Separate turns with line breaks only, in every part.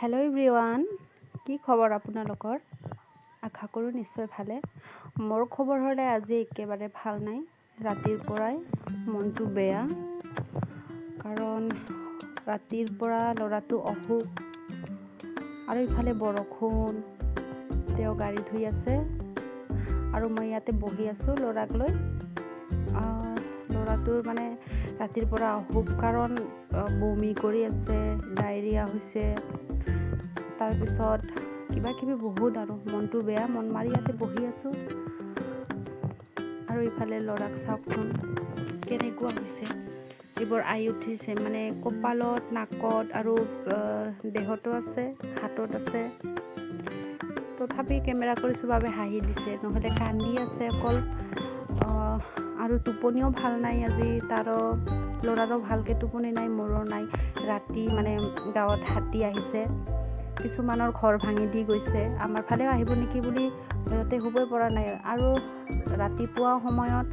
Hello' everyone, কি খবৰ আপোনালোকৰ? আশা কৰোঁ নিশ্চয় ভালে। মোৰ খবৰ হ'লে আজি একেবাৰে ভাল নাই। ৰাতিৰ পৰাই মনটো বেয়া, কাৰণ ৰাতিৰ পৰা ল'ৰাটো অসুখ আৰু ইফালে বৰষুণ। তেওঁ গাড়ী ধুই আছে আৰু মই ইয়াতে বহি আছোঁ ল'ৰাক লৈ। ল'ৰাটোৰ মানে ৰাতিৰ পৰা অসুখ, কাৰণ বমি কৰি আছে, ডায়েৰিয়া হৈছে। তাৰপিছত কিবা কিবি বহুত, আৰু মনটো বেয়া, মন মাৰি ইয়াতে বহি আছোঁ। আৰু ইফালে ল'ৰাক চাওকচোন কেনেকুৱা হৈছে, এইবোৰ আই উঠিছে, মানে কপালত, নাকত আৰু দেহতো আছে, হাতত আছে। তথাপি কেমেৰা কৰিছোঁ বাবে হাঁহি দিছে, নহ'লে কান্দি আছে অকল। আৰু টোপনিও ভাল নাই আজি, তাৰো ল'ৰাৰো ভালকৈ টোপনি নাই, মোৰো নাই। ৰাতি মানে গাঁৱত হাতী আহিছে, কিছুমানৰ ঘৰ ভাঙি দি গৈছে, আমাৰ ফালেও আহিব নেকি বুলি সিহঁতে শুবই পৰা নাই। আৰু ৰাতিপুৱা সময়ত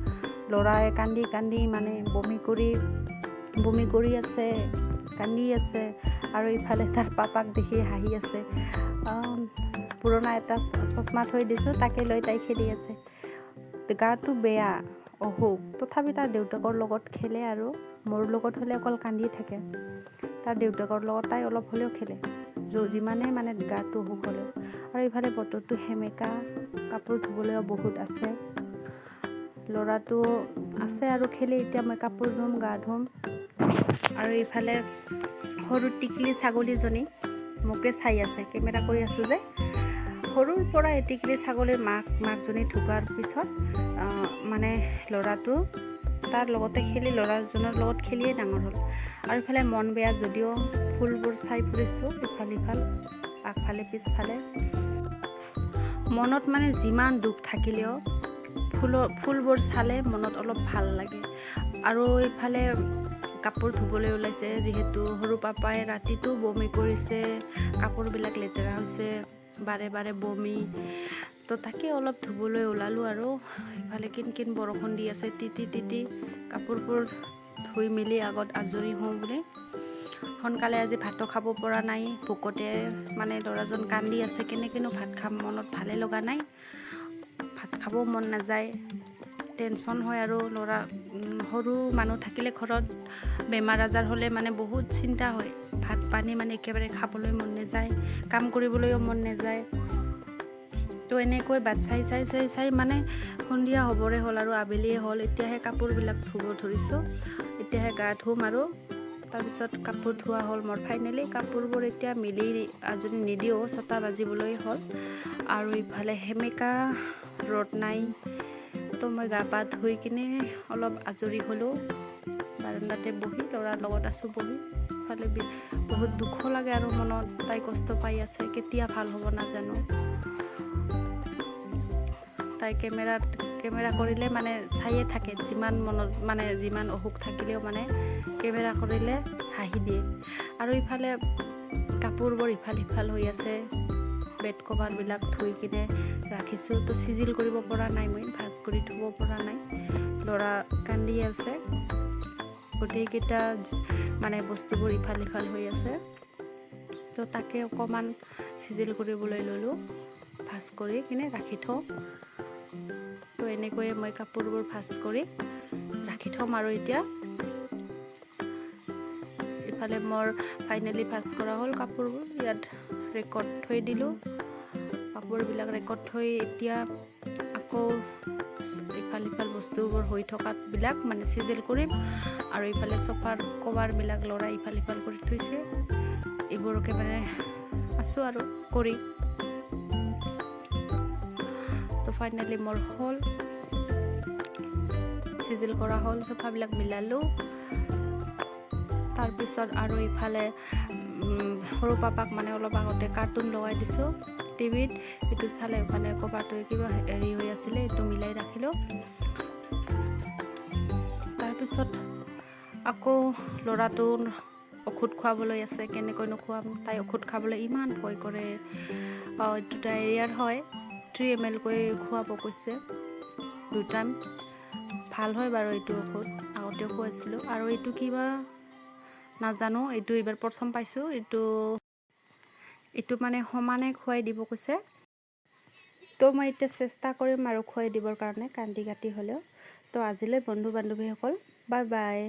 ল'ৰাই কান্দি কান্দি মানে বমি কৰি আছে, কান্দি আছে। আৰু ইফালে তাৰ পাপাক দেখি হাঁহি আছে। পুৰণা এটা চশমা থৈ দিছোঁ, তাকে লৈ তাই খেলি আছে। গাটো বেয়া, অসুখ, তথাপি তাৰ দেউতাকৰ লগত খেলে। আৰু মোৰ লগত হ'লে অকল কান্দি থাকে, তাৰ দেউতাকৰ লগত তাই অলপ হ'লেও খেলে, যিমানে মানে গাটো অসুখ হ'লেও। আৰু ইফালে বতৰটো সেমেকা, কাপোৰ ধুবলৈও বহুত আছে। ল'ৰাটো আছে আৰু খেলি, এতিয়া মই কাপোৰ ধুম, গা ধুম। আৰু ইফালে সৰু টিকলি ছাগলীজনী মোকে চাই আছে, কেমেৰা কৰি আছোঁ যে। সৰুৰ পৰা এই টিকলি ছাগলীৰ মাকজনী ঢুকোৱাৰ পিছত মানে ল'ৰাটো তাৰ লগতে খেলি, ল'ৰাজনৰ লগত খেলিয়ে ডাঙৰ হ'ল। আৰু ইফালে মন বেয়া যদিও ফুলবোৰ চাই ফুৰিছোঁ, ইফাল সিফাল, আগফালে পিছফালে। মনত মানে যিমান দুখ থাকিলেও ফুলবোৰ চালে মনত অলপ ভাল লাগে। আৰু ইফালে কাপোৰ ধুবলৈ ওলাইছে, যিহেতু সৰু পাপাই ৰাতিটো বমি কৰিছে, কাপোৰবিলাক লেতেৰা হৈছে, বাৰে বাৰে বমি। তো তাকে অলপ ধুবলৈ ওলালোঁ। আৰু ইফালে কিন বৰষুণ দি আছে, তিতি কাপোৰবোৰ ধুই মেলি আগত আজৰি হওঁ বুলি। সোনকালে আজি ভাতো খাব পৰা নাই, ভোকতে মানে ল'ৰাজন কান্দি আছে, কেনেকৈনো ভাত খাম, মনত ভালে লগা নাই, ভাত খাব মন নাযায়, টেনশ্যন হয়। আৰু ল'ৰা সৰু মানুহ থাকিলে ঘৰত বেমাৰ আজাৰ হ'লে মানে বহুত চিন্তা হয়, ভাত পানী মানে একেবাৰে খাবলৈ মন নাযায়, কাম কৰিবলৈও মন নাযায়। তো এনেকৈ ভাত চাই মানে সন্ধিয়া হ'বৰে হ'ল আৰু আবেলিয়ে হ'ল। এতিয়াহে কাপোৰবিলাক ধুব ধৰিছোঁ, এতিয়াহে গা ধুম। আৰু তাৰপিছত কাপোৰ ধোৱা হ'ল মোৰ ফাইনেলি। কাপোৰবোৰ এতিয়া মেলি আজৰি নিদিওঁ, 6টা বাজিবলৈ হ'ল। আৰু ইফালে সেমেকা, ৰ'দ নাই। তো মই গা পা ধুই কিনে অলপ আজৰি হ'লোঁ, বাৰাণ্ডাতে বহি ল'ৰাৰ লগত আছোঁ বহি। ইফালে বহুত দুখো লাগে আৰু মনত, তাই কষ্ট পাই আছে, কেতিয়া ভাল হ'ব নাজানো। তাই কেমেৰা কৰিলে মানে চায়ে থাকে, যিমান মনত মানে যিমান অসুখ থাকিলেও মানে কেমেৰা কৰিলে হাঁহি দিয়ে। আৰু ইফালে কাপোৰবোৰ ইফাল সিফাল হৈ আছে, বেড কভাৰবিলাক ধুই কিনে ৰাখিছোঁ। তো চিজিল কৰিব পৰা নাই, মই ভাজ কৰি ধুব পৰা নাই, ল'ৰা কান্দি আছে, গোটেইকেইটা মানে বস্তুবোৰ ইফাল সিফাল হৈ আছে। তো তাকে অকণমান চিজিল কৰিবলৈ ল'লোঁ, ভাজ কৰি কিনে ৰাখি থওঁ। তো এনেকৈয়ে মই কাপোৰবোৰ ভাজ কৰি ৰাখি থ'ম। আৰু এতিয়া ইফালে মোৰ ফাইনেলি ভাজ কৰা হ'ল কাপোৰবোৰ, ইয়াত ৰেকৰ্ড থৈ দিলোঁ, কাপোৰবিলাক ৰেকৰ্ড থৈ এতিয়া আকৌ ইফাল সিফাল বস্তুবোৰ হৈ থকাবিলাক মানে চিজিল কৰিম। আৰু ইফালে চফাৰ কভাৰবিলাক ল'ৰাই ইফাল সিফাল কৰি থৈছে, এইবোৰকে মানে আছোঁ আৰু কৰি। তো ফাইনেলি মোৰ হ'ল, চিজিল কৰা হ'ল, চফাবিলাক মিলালোঁ। তাৰপিছত আৰু ইফালে সৰু পাপাক মানে অলপ আগতে কাৰ্টুন লগাই দিছোঁ টিভিত, এইটো চালে মানে কভাৰটো কিবা হেৰি হৈ আছিলে, এইটো মিলাই ৰাখিলোঁ। তাৰপিছত আকৌ ল'ৰাটো ঔষধ খুৱাবলৈ আছে, কেনেকৈ নোখুৱাম, তাই ঔষধ খাবলৈ ইমান ভয় কৰে। এইটো ডায়েৰিয়াৰ হয়, 3 ml কৈ খুৱাব কৈছে, 2 টাইম। ভাল হয় বাৰু এইটো ঔষধ, আগতেও খুৱাইছিলোঁ। আৰু এইটো কিবা নাজানো, এইটো এইবাৰ প্ৰথম পাইছোঁ। এইটো মানে সমানে খুৱাই দিব কৈছে। তো মই এতিয়া চেষ্টা কৰিম আৰু খুৱাই দিবৰ কাৰণে কান্দি কাটি হ'লেও। তো আজিলৈ বন্ধু বান্ধৱীসকল বাই বাই।